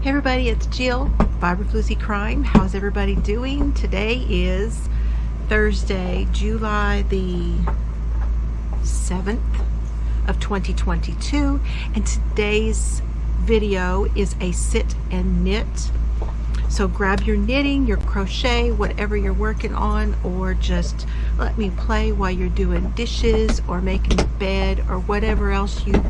Hey everybody, it's Jill, Floozie Crime. How's everybody doing? Today is Thursday, July the 7th of 2022, and today's video is a sit and knit. So grab your knitting, your crochet, whatever you're working on, or just let me play while you're doing dishes or making the bed or whatever else you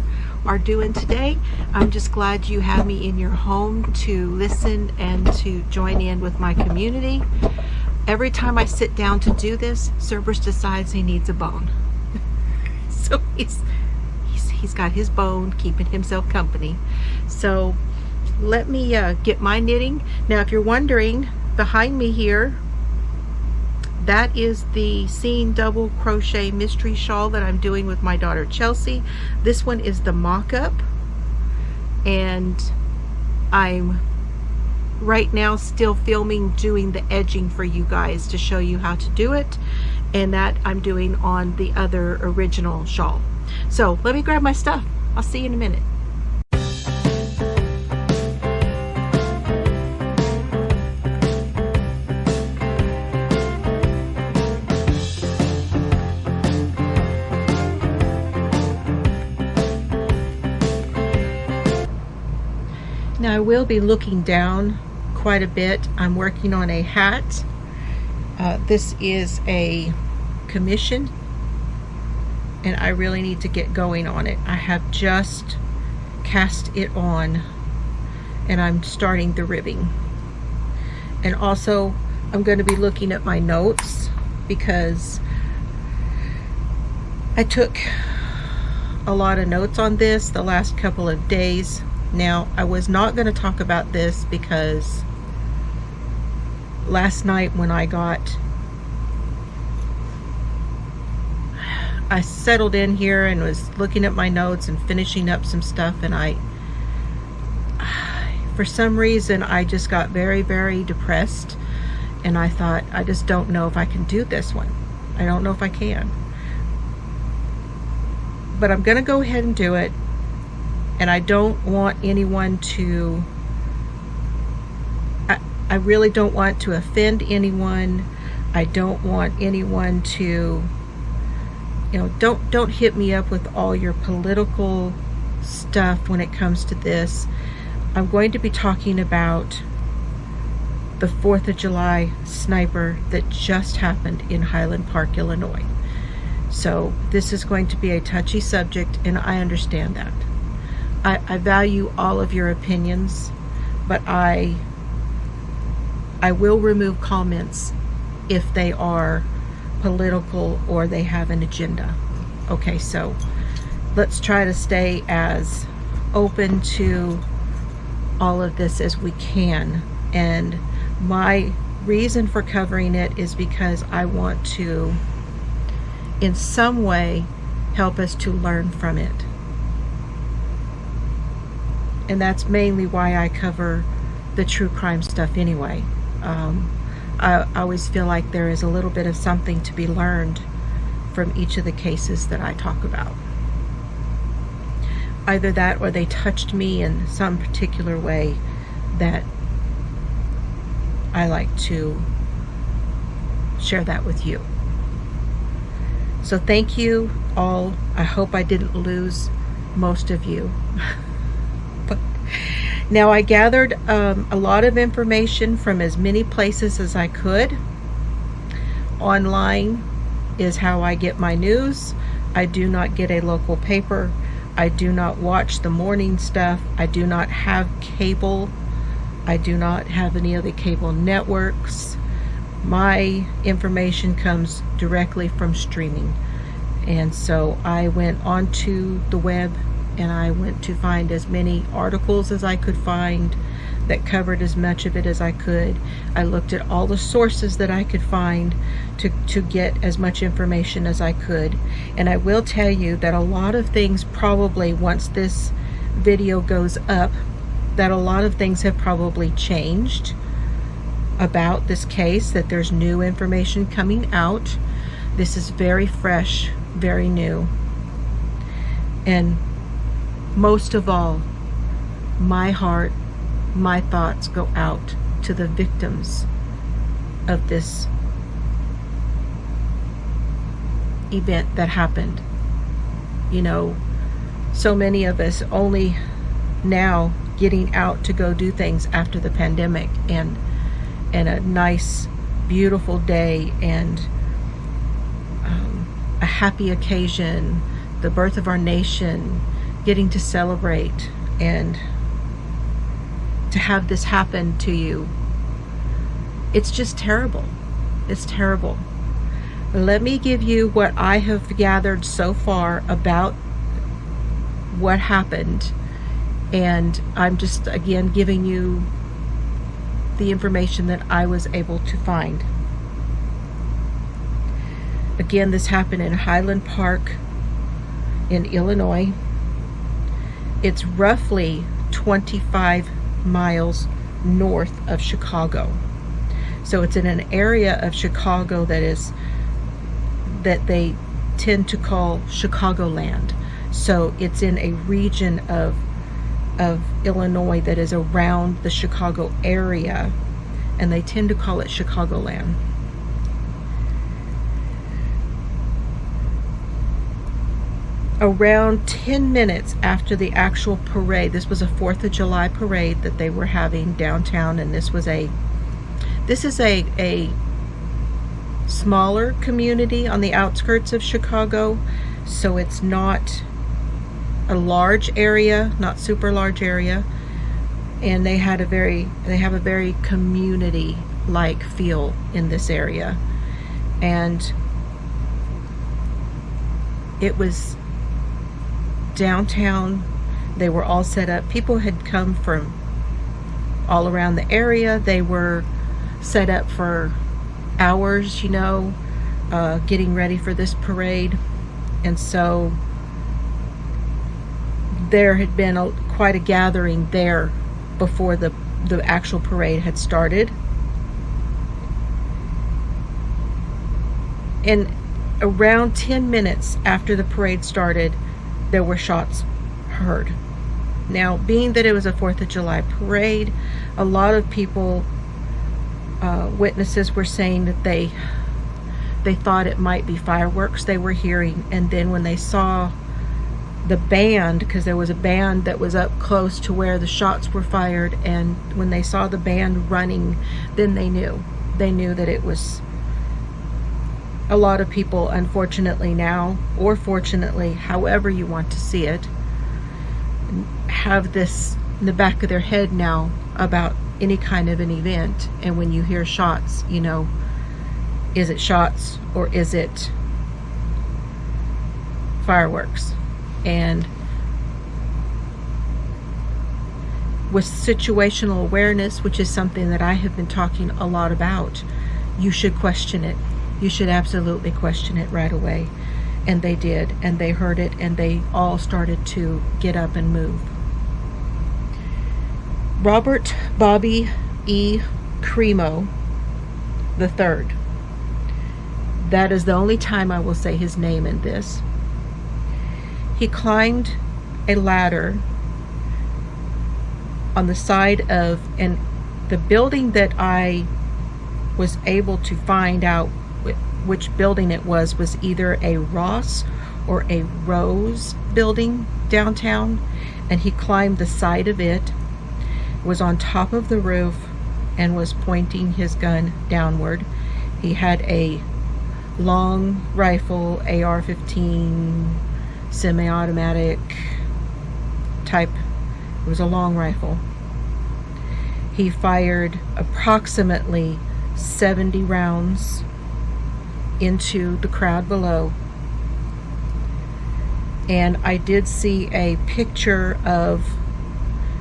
are doing today. I'm just glad you have me in your home to listen and to join in with my community. Every time I sit down to do this, Cerberus decides he needs a bone. So he's got his bone keeping himself company. So let me get my knitting. Now, if you're wondering, behind me here, that is the seam double crochet mystery shawl that I'm doing with my daughter Chelsea. This one is the mock-up, and I'm right now still filming doing the edging for you guys to show you how to do it, and that I'm doing on the other original shawl. So let me grab my stuff. I'll see you in a minute. Now I will be looking down quite a bit. I'm working on a hat. This is a commission, and I really need to get going on it. I have just cast it on, and I'm starting the ribbing. And also I'm going to be looking at my notes because I took a lot of notes on this the last couple of days. Now, I was not going to talk about this because last night when I settled in here and was looking at my notes and finishing up some stuff, and for some reason I just got very, very depressed, and I thought, I just don't know if I can do this one. I don't know if I can. But I'm going to go ahead and do it. And I don't want anyone to, I really don't want to offend anyone. I don't want anyone to, don't hit me up with all your political stuff when it comes to this. I'm going to be talking about the 4th of July sniper that just happened in Highland Park, Illinois. So this is going to be a touchy subject, and I understand that. I value all of your opinions, but I will remove comments if they are political or they have an agenda. Okay, so let's try to stay as open to all of this as we can. And my reason for covering it is because I want to, in some way, help us to learn from it. And that's mainly why I cover the true crime stuff anyway. I always feel like there is a little bit of something to be learned from each of the cases that I talk about. Either that, or they touched me in some particular way that I like to share that with you. So thank you all. I hope I didn't lose most of you. Now, I gathered a lot of information from as many places as I could. Online is how I get my news. I do not get a local paper. I do not watch the morning stuff. I do not have cable. I do not have any of the cable networks. My information comes directly from streaming. And so I went onto the web, and I went to find as many articles as I could find that covered as much of it as I could. I looked at all the sources that I could find to get as much information as I could. And I will tell you that a lot of things probably, once this video goes up, that a lot of things have probably changed about this case, that there's new information coming out. This is very fresh, very new. And most of all, my heart my thoughts go out to the victims of this event that happened. You know, so many of us only now getting out to go do things after the pandemic, and a nice beautiful day, and a happy occasion, the birth of our nation, getting to celebrate, and to have this happen to you. It's just terrible. It's terrible. Let me give you what I have gathered so far about what happened, and I'm just again giving you the information that I was able to find. Again, this happened in Highland Park in Illinois. It's roughly 25 miles north of Chicago. So it's in an area of Chicago that they tend to call Chicagoland. So it's in a region of Illinois that is around the Chicago area, and they tend to call it Chicagoland. Around 10 minutes after the actual parade, this was a 4th of July parade that they were having downtown, and this is a smaller community on the outskirts of Chicago, so it's not a large area, not super large area, and they have a very community like feel in this area. And it was downtown. They were all set up. People had come from all around the area. They were set up for hours, you know, getting ready for this parade. And so there had been quite a gathering there before the actual parade had started. And around 10 minutes after the parade started, there were shots heard. Now, being that it was a 4th of July parade, a lot of people, witnesses were saying that they thought it might be fireworks they were hearing. And then when they saw the band, because there was a band that was up close to where the shots were fired, and when they saw the band running, then they knew that it was. A lot of people, unfortunately now, or fortunately, however you want to see it, have this in the back of their head now about any kind of an event. And when you hear shots, you know, is it shots or is it fireworks? And with situational awareness, which is something that I have been talking a lot about, you should question it. You should absolutely question it right away. And they did, and they heard it, and they all started to get up and move. Robert Bobby E. Cremo III. That is the only time I will say his name in this. He climbed a ladder on the side of, and the building that I was able to find out which building it was either a Ross or a Rose building downtown, and he climbed the side of it, was on top of the roof, and was pointing his gun downward. He had a long rifle, AR-15, semi-automatic type. It was a long rifle. He fired approximately 70 rounds into the crowd below. And I did see a picture of,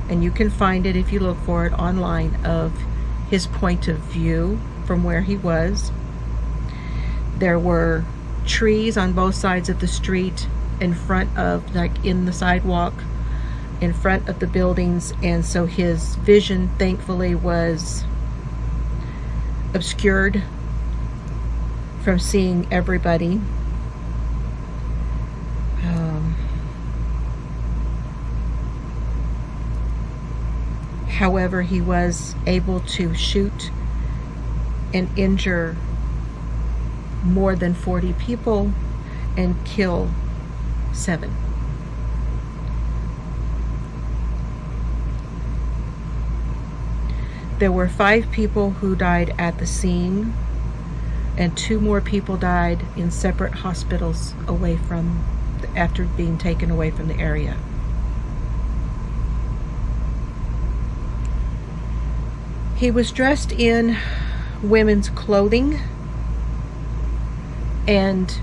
and you can find it if you look for it online, of his point of view from where he was. There were trees on both sides of the street in front of, like in the sidewalk, in front of the buildings, and so his vision thankfully was obscured from seeing everybody. However, he was able to shoot and injure more than 40 people and kill 7. There were 5 people who died at the scene, and 2 more people died in separate hospitals after being taken away from the area. He was dressed in women's clothing, and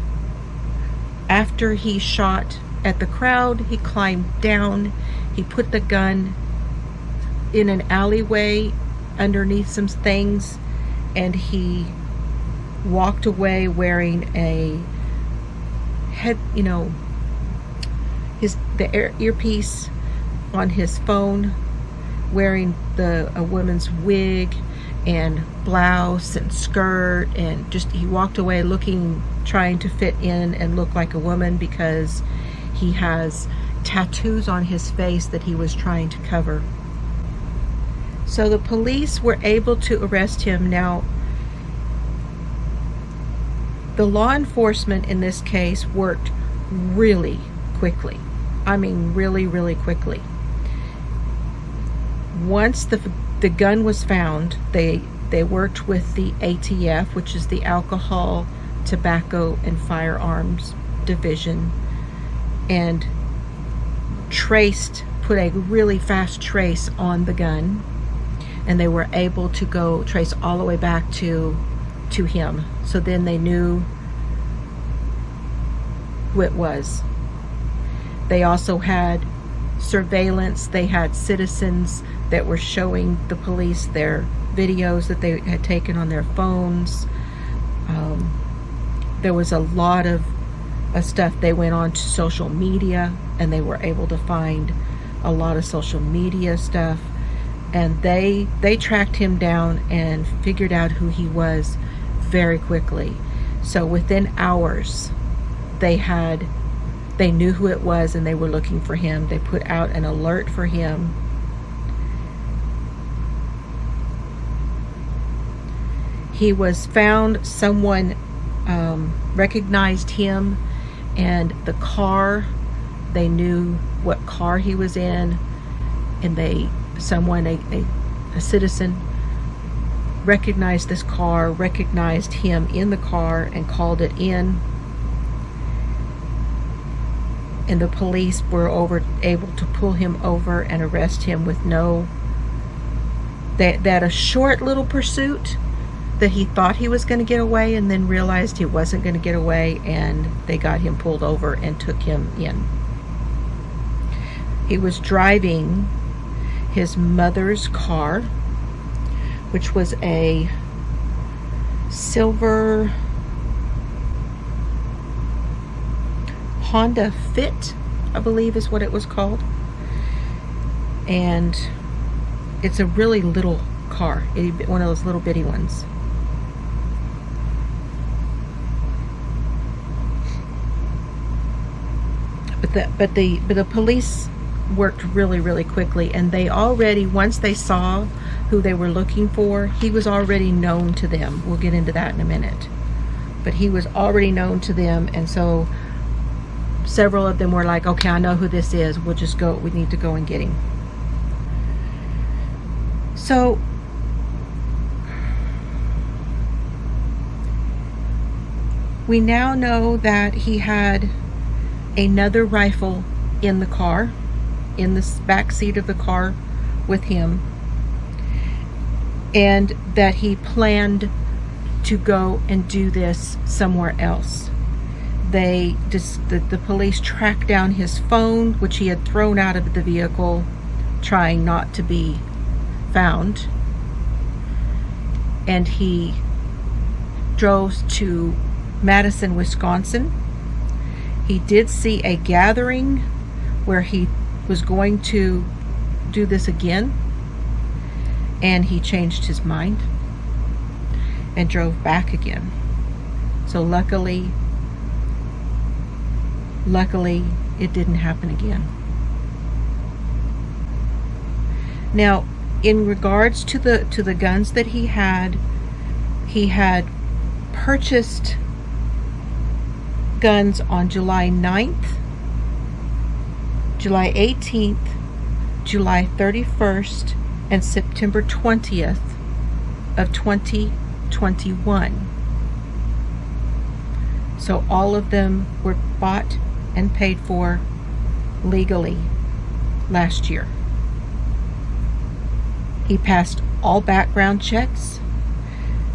after he shot at the crowd, he climbed down. He put the gun in an alleyway underneath some things, and he walked away wearing a earpiece on his phone, wearing a woman's wig and blouse and skirt, and he walked away trying to fit in and look like a woman, because he has tattoos on his face that he was trying to cover. So the police were able to arrest him. Now, the law enforcement in this case worked really quickly. I mean, really, really quickly. Once the gun was found, they worked with the ATF, which is the Alcohol, Tobacco, and Firearms Division, and put a really fast trace on the gun, and they were able to trace all the way back to him. So then they knew who it was. They also had surveillance. They had citizens that were showing the police their videos that they had taken on their phones. There was a lot of stuff. They went on to social media, and they were able to find a lot of social media stuff, and they tracked him down and figured out who he was very quickly. So within hours, they knew who it was, and they were looking for him. They put out an alert for him. He was found. Someone recognized him, and the car, they knew what car he was in, and a citizen recognized this car, recognized him in the car, and called it in. And the police were able to pull him over and arrest him with that a short little pursuit that he thought he was going to get away, and then realized he wasn't going to get away, and they got him pulled over and took him in. He was driving his mother's car, which was a silver Honda Fit, I believe is what it was called. And it's a really little car, one of those little bitty ones. But the police worked really, really quickly, and they already, once they saw who they were looking for, he was already known to them. We'll get into that in a minute. But he was already known to them, and so several of them were like, okay, I know who this is. We'll just go. We need to go and get him. So we now know that he had another rifle in the car, in the back seat of the car with him, and that he planned to go and do this somewhere else. The police tracked down his phone, which he had thrown out of the vehicle, trying not to be found, and he drove to Madison, Wisconsin. He did see a gathering where he was going to do this again, and he changed his mind and drove back again. So luckily it didn't happen again. Now, in regards to the guns that he had purchased guns on July 9th, July 18th, July 31st, and September 20th of 2021. So all of them were bought and paid for legally last year. He passed all background checks.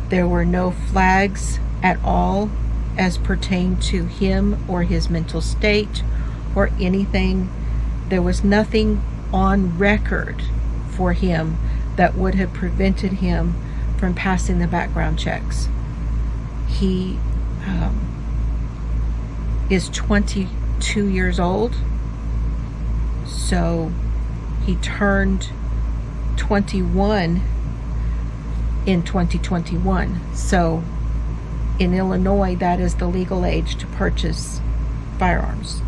There were no flags at all as pertained to him or his mental state or anything. There was nothing on record for him that would have prevented him from passing the background checks. He is 22 years old, so he turned 21 in 2021. So in Illinois, that is the legal age to purchase firearms.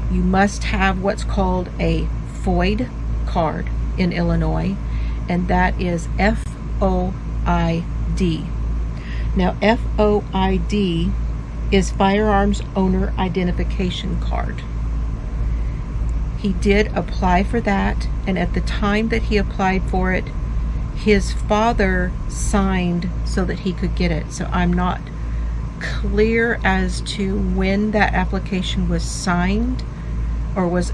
You must have what's called a FOID card in Illinois, and that is FOID. Now, FOID is Firearms Owner Identification Card. He did apply for that, and at the time that he applied for it, his father signed so that he could get it. So I'm not clear as to when that application was signed, or was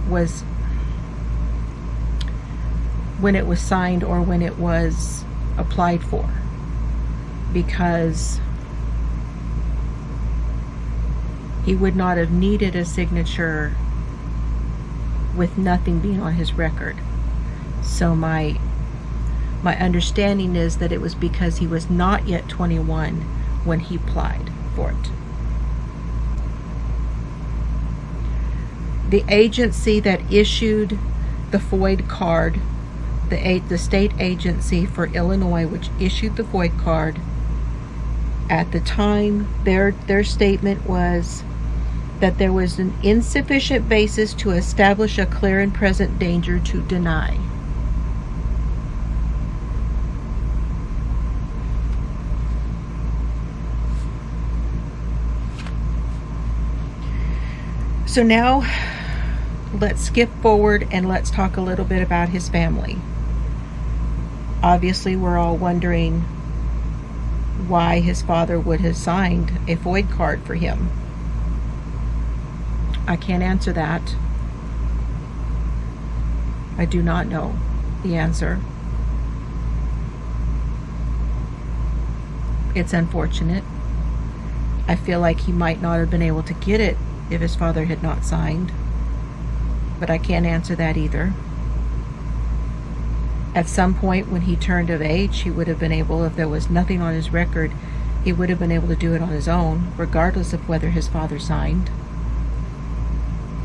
when it was signed or when it was applied for, because he would not have needed a signature with nothing being on his record. So my understanding is that it was because he was not yet 21 when he applied for it. The agency that issued the FOID card, the state agency for Illinois, which issued the FOID card, at the time, their statement was that there was an insufficient basis to establish a clear and present danger to deny. So now let's skip forward and let's talk a little bit about his family. Obviously, we're all wondering why his father would have signed a FOID card for him. I can't answer that. I do not know the answer. It's unfortunate. I feel like he might not have been able to get it if his father had not signed, but I can't answer that either. At some point when he turned of age, he would have been able, if there was nothing on his record, he would have been able to do it on his own, regardless of whether his father signed.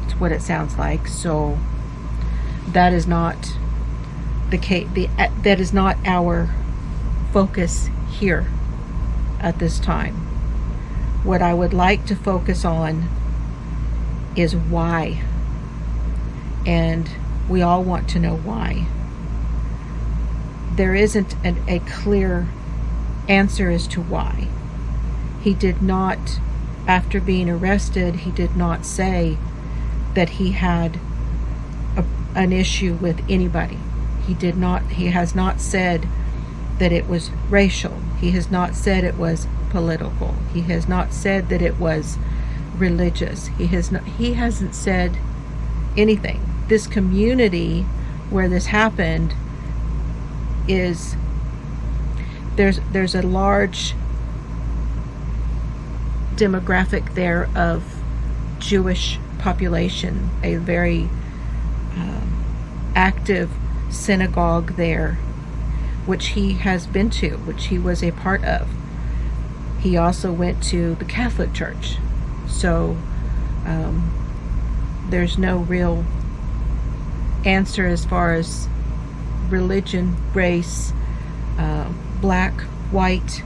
It's what it sounds like. So that is not the case. That is not our focus here at this time. What I would like to focus on is why, and we all want to know why. There isn't a clear answer as to why. He did not, after being arrested, he did not say that he had an issue with anybody. He has not said that it was racial. He has not said it was political. He has not said that it was religious. He hasn't said anything. This community where this happened is, there's a large demographic there of Jewish population, a very active synagogue there, which he has been to, which he was a part of. He also went to the Catholic Church. So there's no real answer as far as religion, race, black, white,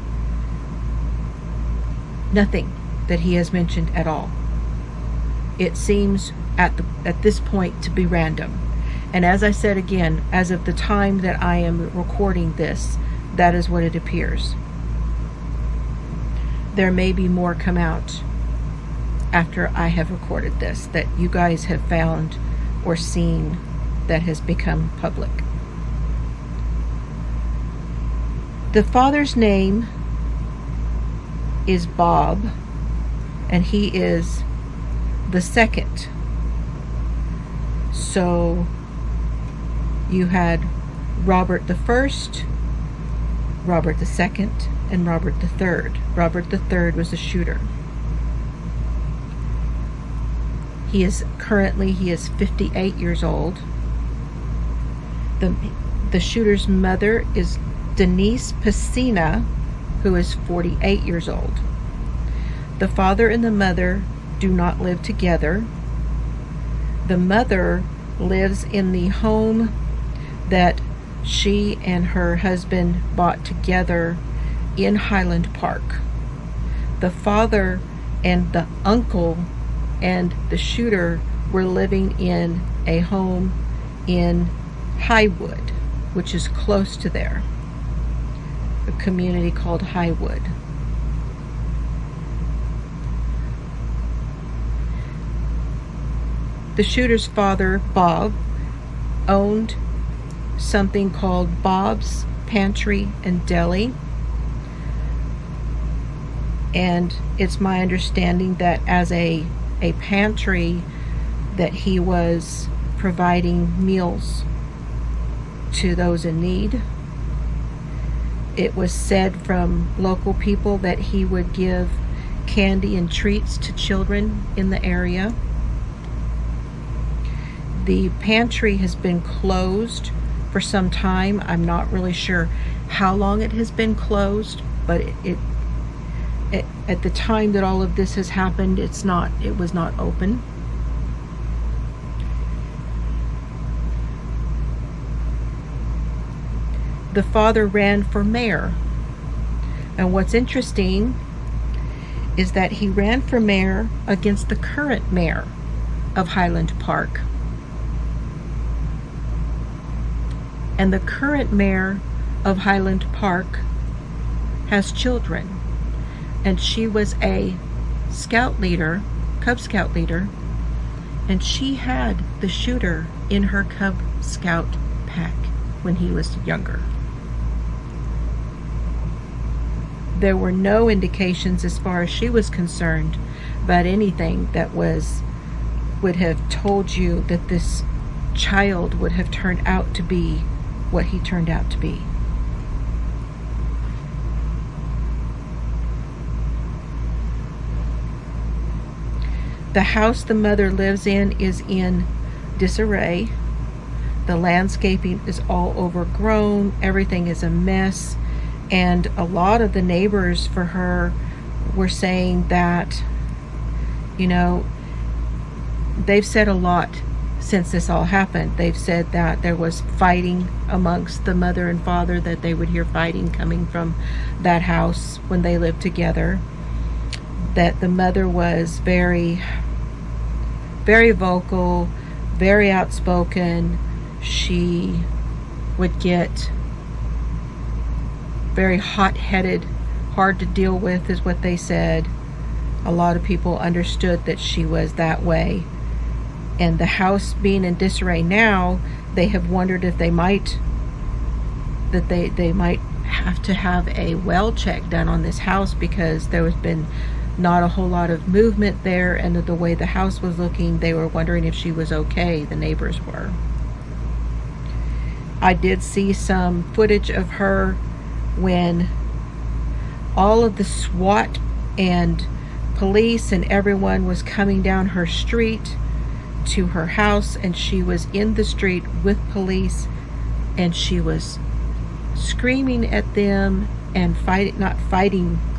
nothing that he has mentioned at all. It seems at this point to be random. And as I said again, as of the time that I am recording this, that is what it appears. There may be more come out after I have recorded this that you guys have found or seen that has become public. The father's name is Bob, and he is the second. So you had Robert the First, Robert the Second, and Robert the Third. Robert the Third was the shooter. He is 58 years old. The shooter's mother is Denise Pacina, who is 48 years old. The father and the mother do not live together. The mother lives in the home that she and her husband bought together in Highland Park. The father and the uncle and the shooter were living in a home in Highwood, which is close to there, a community called Highwood. The shooter's father, Bob, owned something called Bob's Pantry and Deli, and it's my understanding that as a pantry that he was providing meals to those in need. It was said from local people that he would give candy and treats to children in the area. The pantry has been closed for some time. I'm not really sure how long it has been closed, but it at the time that all of this has happened, it was not open. The father ran for mayor. And what's interesting is that he ran for mayor against the current mayor of Highland Park. And the current mayor of Highland Park has children. And she was a scout leader, Cub Scout leader, and she had the shooter in her Cub Scout pack when he was younger. There were no indications as far as she was concerned about anything that would have told you that this child would have turned out to be what he turned out to be. The house the mother lives in is in disarray. The landscaping is all overgrown. Everything is a mess. And a lot of the neighbors for her were saying that, they've said a lot since this all happened. They've said that there was fighting amongst the mother and father, that they would hear fighting coming from that house when they lived together. That the mother was very, very vocal, very outspoken. She would get very hot-headed, hard to deal with is what they said. A lot of people understood that she was that way. And the house being in disarray now, they have wondered if they might have to have a well check done on this house, because there has been not a whole lot of movement there, and the way the house was looking, they were wondering if she was okay. The neighbors were. I did see some footage of her when all of the SWAT and police and everyone was coming down her street to her house, and she was in the street with police, and she was screaming at them and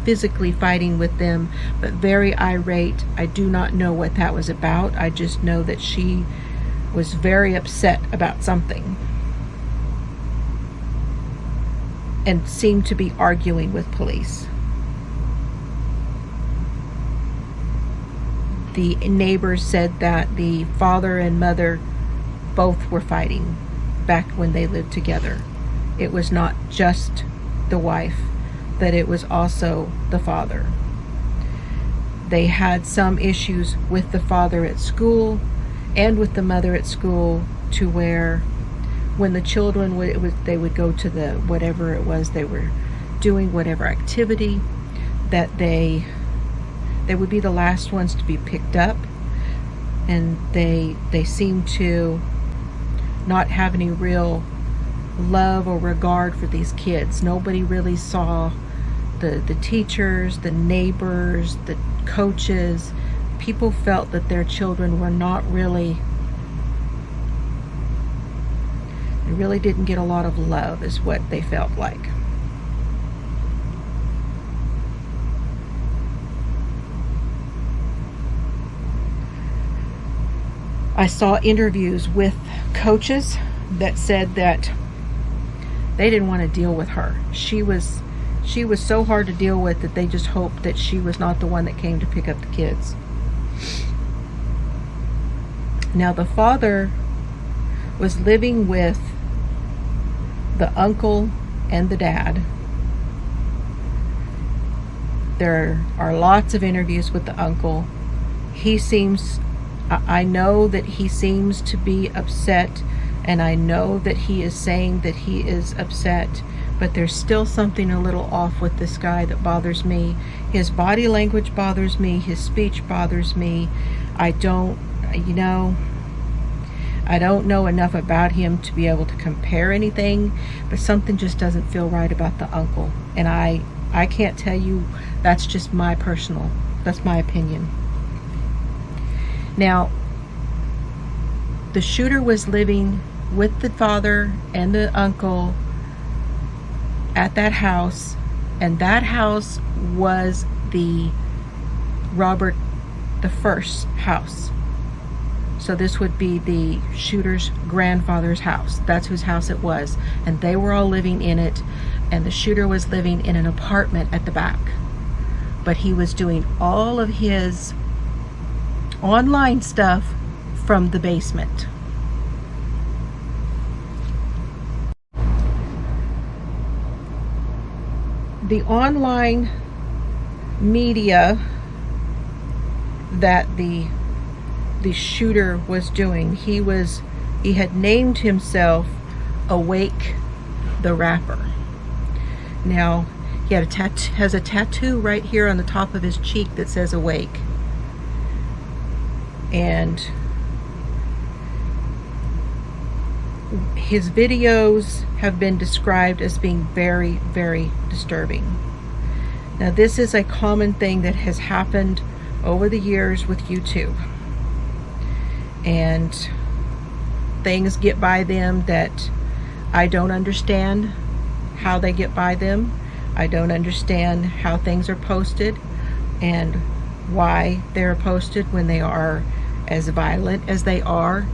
physically fighting with them, but very irate. I do not know what that was about. I just know that she was very upset about something and seemed to be arguing with police. The neighbors said that the father and mother both were fighting back when they lived together. It was not just the wife, that it was also the father. They had some issues with the father at school and with the mother at school, to where when the children they would go to the whatever it was they were doing, whatever activity, that they would be the last ones to be picked up, and they seemed to not have any real love or regard for these kids. Nobody really saw the teachers, the neighbors, the coaches. People felt that their children were not really, they really didn't get a lot of love, is what they felt like. I saw interviews with coaches that said that they didn't want to deal with her. She was so hard to deal with that they just hoped that she was not the one that came to pick up the kids. Now, the father was living with the uncle and the dad. There are lots of interviews with the uncle. I know that he seems to be upset, and I know that he is saying that he is upset, but there's still something a little off with this guy that bothers me. His body language bothers me. His speech bothers me. I don't know enough about him to be able to compare anything, but something just doesn't feel right about the uncle. And I can't tell you, that's just that's my opinion. Now, the shooter was living with the father and the uncle at that house, and that house was the Robert I house. So this would be the shooter's grandfather's house. That's whose house it was, and they were all living in it, and the shooter was living in an apartment at the back. But he was doing all of his online stuff from the basement. The online media that the shooter was doing, he had named himself Awake the Rapper. Now, he has a tattoo right here on the top of his cheek that says Awake. And his videos have been described as being very, very disturbing. Now, this is a common thing that has happened over the years with YouTube. And things get by them that I don't understand how they get by them. I don't understand how things are posted and why they're posted when they are as violent as they are.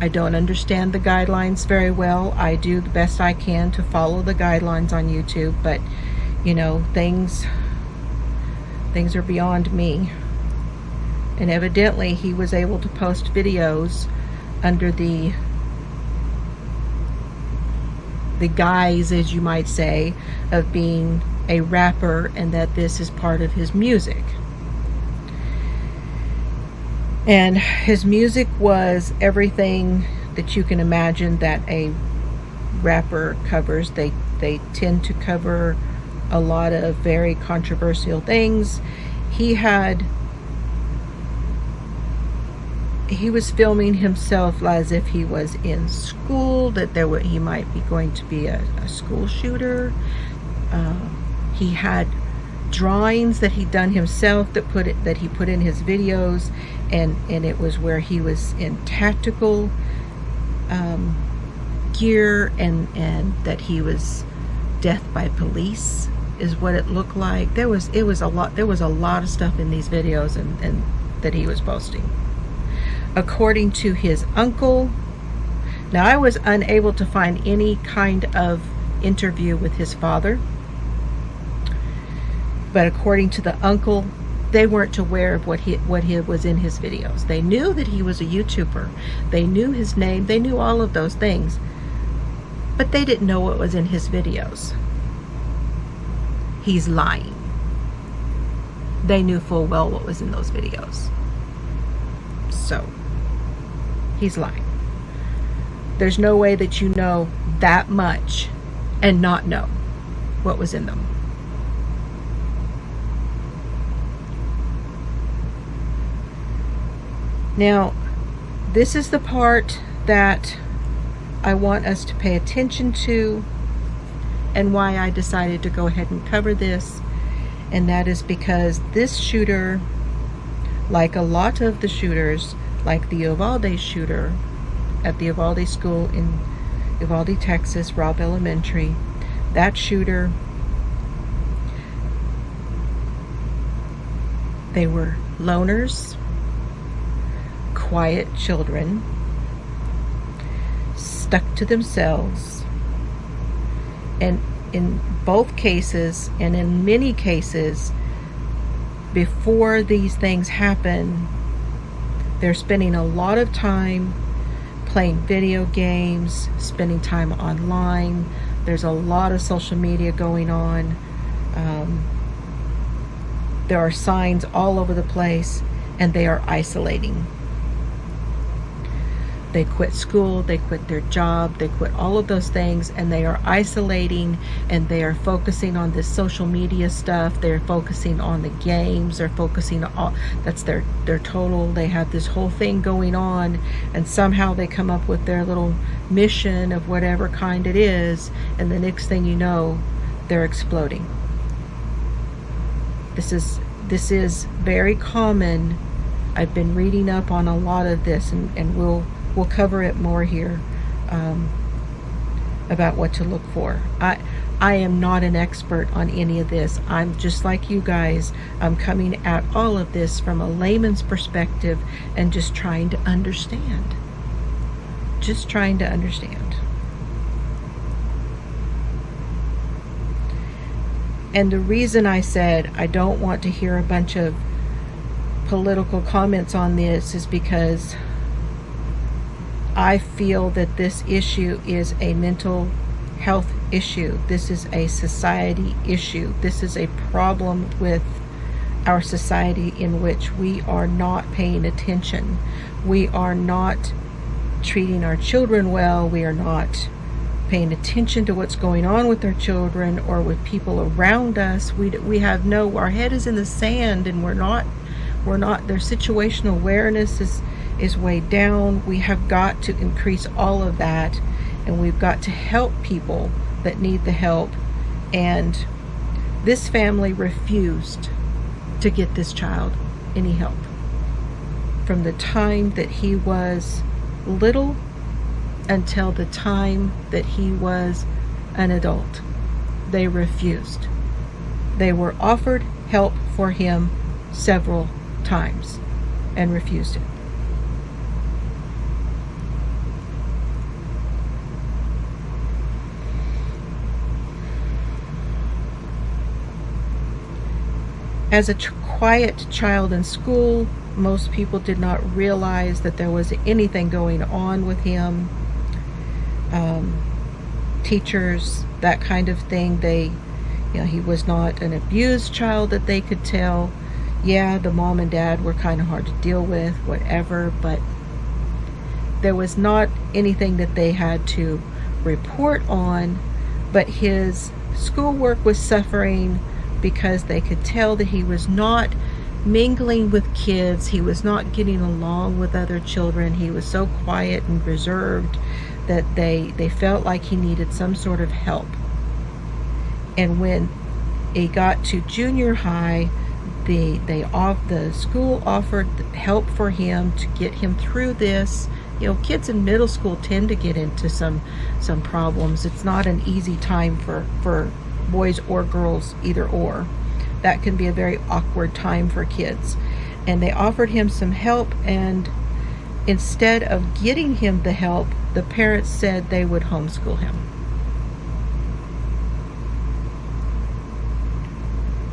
I don't understand the guidelines very well. I do the best I can to follow the guidelines on YouTube, but things are beyond me. And evidently he was able to post videos under the guise, as you might say, of being a rapper, and that this is part of his music. And his music was everything that you can imagine that a rapper covers. They tend to cover a lot of very controversial things. He was filming himself as if he was in school, that he might be going to be a school shooter. He had drawings that he'd done himself that he put in his videos, and it was where he was in tactical gear, and that he was death by police is what it looked like. There was a lot of stuff in these videos and that he was posting. According to his uncle, now I was unable to find any kind of interview with his father, but according to the uncle, they weren't aware of what he was in his videos. They knew that he was a YouTuber. They knew his name. They knew all of those things. But they didn't know what was in his videos. He's lying. They knew full well what was in those videos. So, he's lying. There's no way that you know that much and not know what was in them. Now, this is the part that I want us to pay attention to, and why I decided to go ahead and cover this. And that is because this shooter, like a lot of the shooters, like the Uvalde shooter at the Uvalde school in Uvalde, Texas, Robb Elementary, that shooter, they were loners, quiet children, stuck to themselves, and in both cases, and in many cases, before these things happen, they're spending a lot of time playing video games, spending time online. There's a lot of social media going on. There are signs all over the place, and they are isolating. They quit school, they quit their job, they quit all of those things, and they are isolating, and they are focusing on this social media stuff. They're focusing on the games. They're focusing on, that's their total, they have this whole thing going on, and somehow they come up with their little mission of whatever kind it is, and the next thing you know, they're exploding. This is very common. I've been reading up on a lot of this, and we'll cover it more here, about what to look for. I am not an expert on any of this. I'm just like you guys. I'm coming at all of this from a layman's perspective and just trying to understand. Just trying to understand. And the reason I said I don't want to hear a bunch of political comments on this is because I feel that this issue is a mental health issue. This is a society issue. This is a problem with our society in which we are not paying attention. We are not treating our children well. We are not paying attention to what's going on with our children or with people around us. We have our head is in the sand, and we're not, their situational awareness is way down. We have got to increase all of that, and we've got to help people that need the help. And this family refused to get this child any help from the time that he was little until the time that he was an adult. They refused. They were offered help for him several times and refused it. As a quiet child in school, most people did not realize that there was anything going on with him. Teachers, that kind of thing, he was not an abused child that they could tell. Yeah, the mom and dad were kind of hard to deal with, whatever, but there was not anything that they had to report on. But his schoolwork was suffering because they could tell that he was not mingling with kids. He was not getting along with other children. He was so quiet and reserved that they felt like he needed some sort of help. And when he got to junior high, the school offered help for him to get him through this. Kids in middle school tend to get into some problems. It's not an easy time for boys or girls, either or. That can be a very awkward time for kids. And they offered him some help, and instead of getting him the help, the parents said they would homeschool him.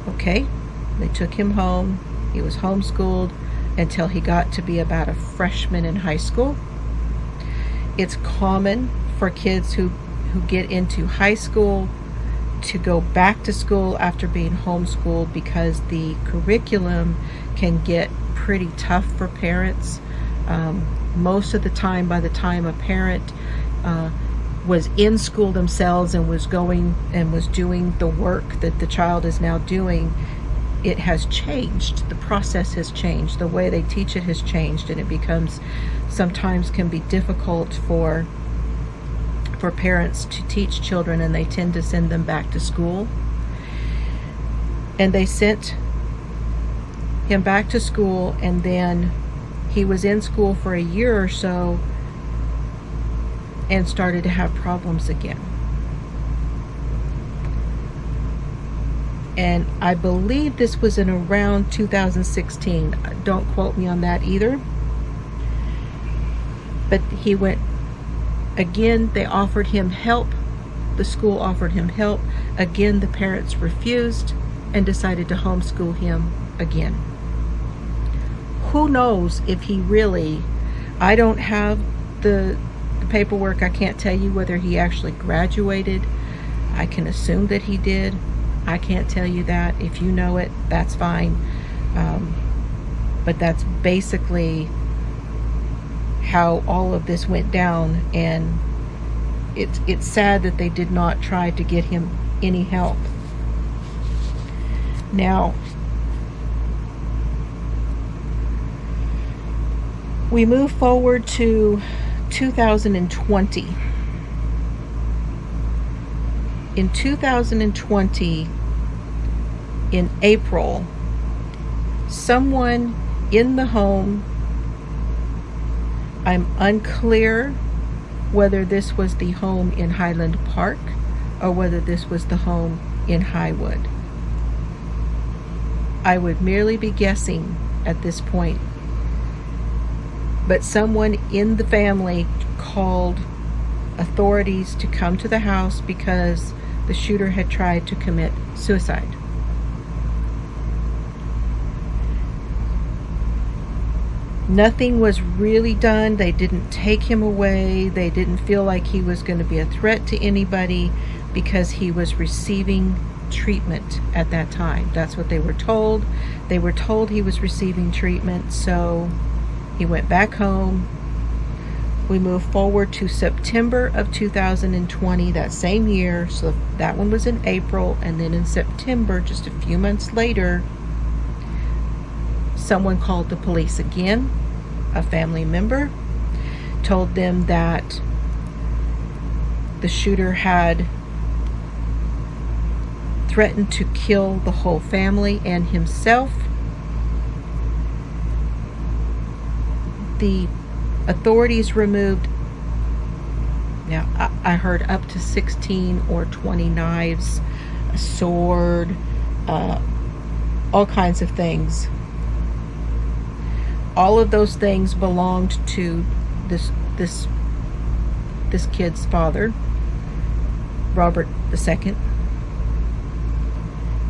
Okay, they took him home. He was homeschooled until he got to be about a freshman in high school. It's common for kids who get into high school to go back to school after being homeschooled because the curriculum can get pretty tough for parents. Most of the time, by the time a parent was in school themselves and was going and was doing the work that the child is now doing, it has changed. The process has changed. The way they teach it has changed, and it becomes sometimes can be difficult for parents to teach children, and they tend to send them back to school. And they sent him back to school, and then he was in school for a year or so and started to have problems again. And I believe this was in around 2016. Don't quote me on that either. But he went again. They offered him help. The school offered him help. Again, the parents refused and decided to homeschool him again. Who knows if he really, I don't have the paperwork. I can't tell you whether he actually graduated. I can assume that he did. I can't tell you that. If you know it, that's fine. But that's basically how all of this went down, and it's sad that they did not try to get him any help. Now, we move forward to 2020. In 2020, in April, someone in the home, I'm unclear whether this was the home in Highland Park or whether this was the home in Highwood. I would merely be guessing at this point. But someone in the family called authorities to come to the house because the shooter had tried to commit suicide. Nothing was really done. They didn't take him away. They didn't feel like he was going to be a threat to anybody because he was receiving treatment at that time. That's what they were told. They were told he was receiving treatment, so he went back home. We move forward to September of 2020, that same year. So that one was in April, and then in September, just a few months later, someone called the police again. A family member told them that the shooter had threatened to kill the whole family and himself. The authorities removed, now I heard up to 16 or 20 knives, a sword, all kinds of things. All of those things belonged to this kid's father, Robert II.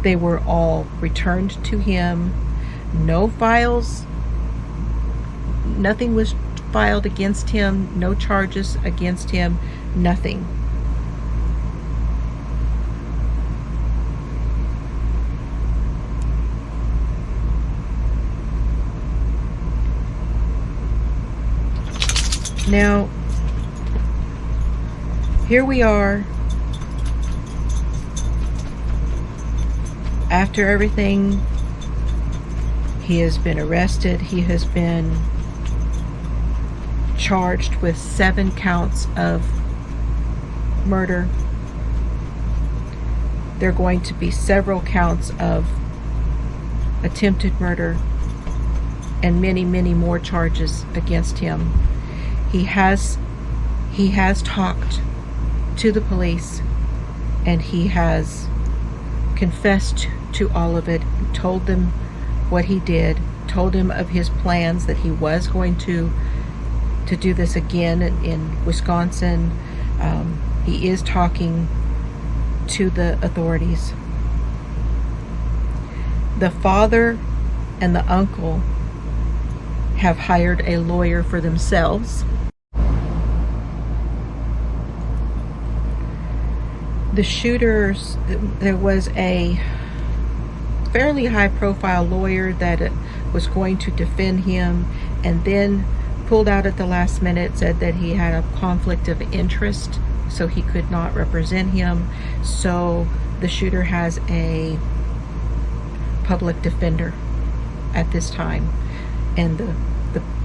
They were all returned to him. No files, nothing was filed against him, no charges against him, nothing. Now, here we are, after everything. He has been arrested. He has been charged with 7 counts of murder. There are going to be several counts of attempted murder and many, many more charges against him. He has talked to the police, and he has confessed to all of it, told them what he did, told him of his plans, that he was going to do this again in Wisconsin. He is talking to the authorities. The father and the uncle have hired a lawyer for themselves. The shooters, there was a fairly high-profile lawyer that was going to defend him, and then pulled out at the last minute, said that he had a conflict of interest, so he could not represent him. So the shooter has a public defender at this time, and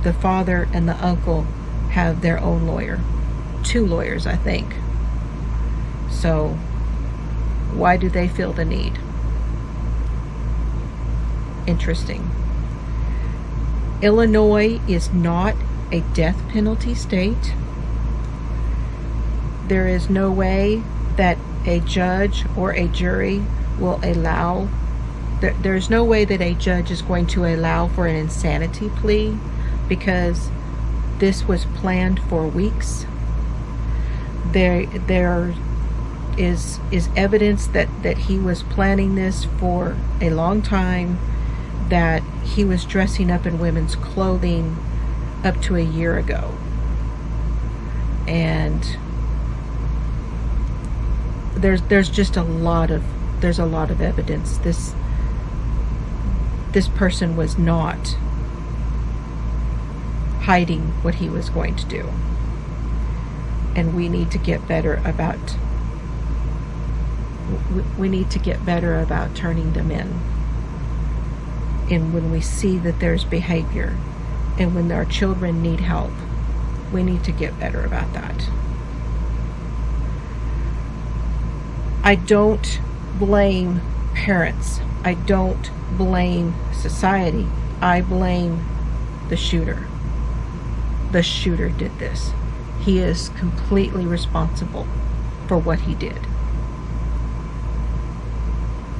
the father and the uncle have their own lawyer, 2 lawyers, I think. So why do they feel the need? Interesting. Illinois is not a death penalty state. There is no way that a judge or a jury will allow, there's no way that a judge is going to allow for an insanity plea, because this was planned for weeks. There is evidence that he was planning this for a long time, that he was dressing up in women's clothing up to a year ago. And there's just a lot of evidence. This person was not hiding what he was going to do. And we need to get better about turning them in. And when we see that there's behavior, and when our children need help, we need to get better about that. I don't blame parents. I don't blame society. I blame the shooter. The shooter did this. He is completely responsible for what he did.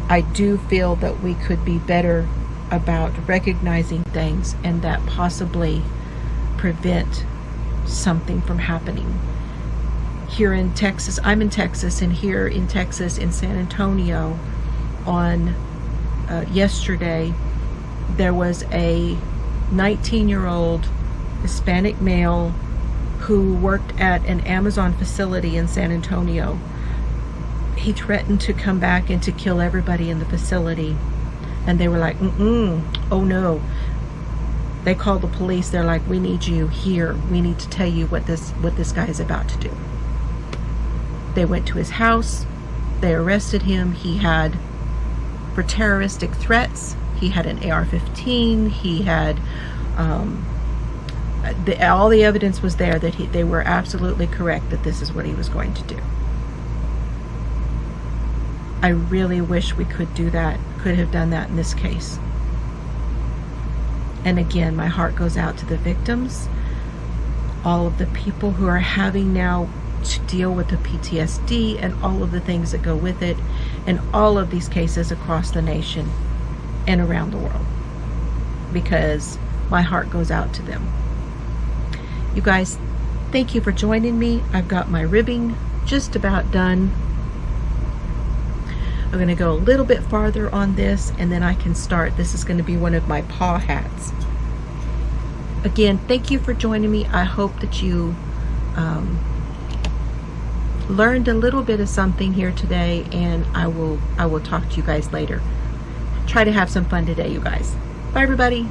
I do feel that we could be better about recognizing things, and that possibly prevent something from happening. Here in Texas, I'm in Texas, and here in Texas, in San Antonio, on yesterday, there was a 19-year-old Hispanic male who worked at an Amazon facility in San Antonio. He threatened to come back and to kill everybody in the facility. And they were like, oh no. They called the police. They're like, we need you here. We need to tell you what this guy is about to do. They went to his house. They arrested him. He had, for terroristic threats, he had an AR-15. He had, all the evidence was there that they were absolutely correct that this is what he was going to do. I really wish we could do that, could have done that in this case. And again, my heart goes out to the victims, all of the people who are having now to deal with the PTSD and all of the things that go with it, and all of these cases across the nation and around the world, because my heart goes out to them. You guys, thank you for joining me. I've got my ribbing just about done. I'm going to go a little bit farther on this, and then I can start. This is going to be one of my paw hats. Again, thank you for joining me. I hope that you learned a little bit of something here today, and I will talk to you guys later. Try to have some fun today, you guys. Bye, everybody.